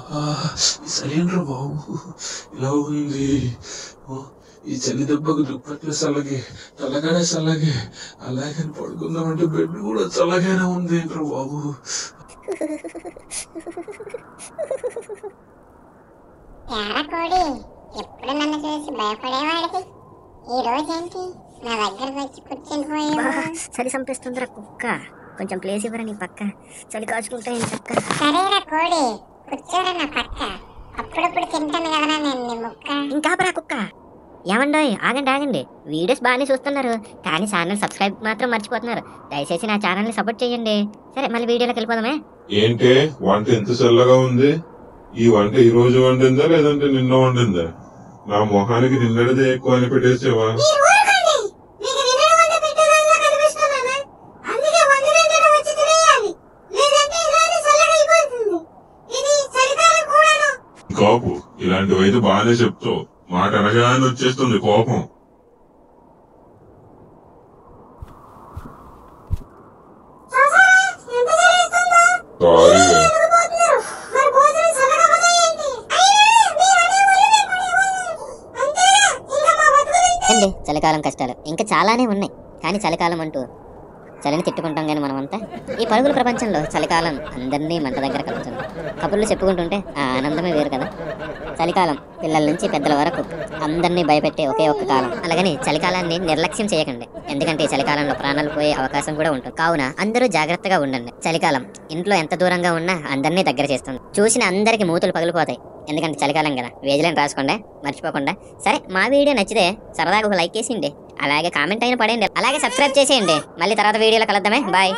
ఈ సరేంద్ర బాబు ఇలా ఉంది. ఈ చలి దెబ్బకు దుప్పట్లు చల్లగే, చల్లగానే చల్లగే, అలాగే పడుకుందామంటే బెడ్ కూడా చల్లగానే ఉంది ఏంట్రా బాబు. కోడి ఎప్పుడు నన్ను చూసి భయపడేవాడికి ఈ రోజేంటి నా దగ్గరకు వచ్చి కూర్చొని పోయేవా? చలి చంపేస్తుందిరా కుక్క, కొంచెం ప్లేస్ ఇవ్వరా నీ పక్క, చలి కాచుకుంటాయి చక్క. సరేరా కోడి కూర్చోరా నా పక్క, అప్పుడప్పుడు తింటాను కదరా నేను నీ ముక్క. ఇంకాపరా కుక్క. ఏమండోయ్ ఆగండి ఆగండి, వీడియోస్ బాగానే చూస్తున్నారు కానీ ఛానల్ సబ్స్క్రైబ్ మాత్రం మర్చిపోతున్నారు. దయచేసి నా ఛానల్ని సపోర్ట్ చేయండి. సరే మళ్ళీ వీడియోలోకి వెళ్ళిపోదామే. ఏంటే వంట ఎంత చల్లగా ఉంది? ఈ వంట ఈ రోజు వండిందా లేదంటే నిన్న వండిందా? నా మొహానికి నిన్నటిదే ఎక్కువ అని పెట్టేసేవా? కాపు ఇలాంటివైతే బాగానే చెప్తావు, మాట అనగానే వచ్చేస్తుంది కోపం. అండి చలికాలం కష్టాలు ఇంకా చాలానే ఉన్నాయి, కానీ చలికాలం అంటూ చలిని తిట్టుకుంటాం కానీ మనమంతా. ఈ పరుగుల ప్రపంచంలో చలికాలం అందరినీ మంట దగ్గర కలుపుతుంది. కబుర్లు చెప్పుకుంటుంటే ఆ ఆనందమే వేరు కదా. చలికాలం పిల్లల నుంచి పెద్దల వరకు అందరినీ భయపెట్టే ఒకే ఒక్క కాలం. అలాగని చలికాలాన్ని నిర్లక్ష్యం చేయకండి, ఎందుకంటే ఈ చలికాలంలో ప్రాణాలు పోయే అవకాశం కూడా ఉంటుంది. కావున అందరూ జాగ్రత్తగా ఉండండి. చలికాలం ఇంట్లో ఎంత దూరంగా ఉన్నా అందరినీ దగ్గర చేస్తుంది. చూసిన అందరికి మూతులు పగిలిపోతాయి, ఎందుకంటే చలికాలం కదా. వేజులను రాసుకోండి మర్చిపోకుండా. సరే మా వీడియో నచ్చితే సరదాగా ఒక లైక్ చేసిండి, అలాగే కామెంట్ అయినా పడేయండి, అలాగే సబ్స్క్రైబ్ చేసేయండి. మళ్ళీ తర్వాత వీడియోలో కలుద్దామే. బాయ్.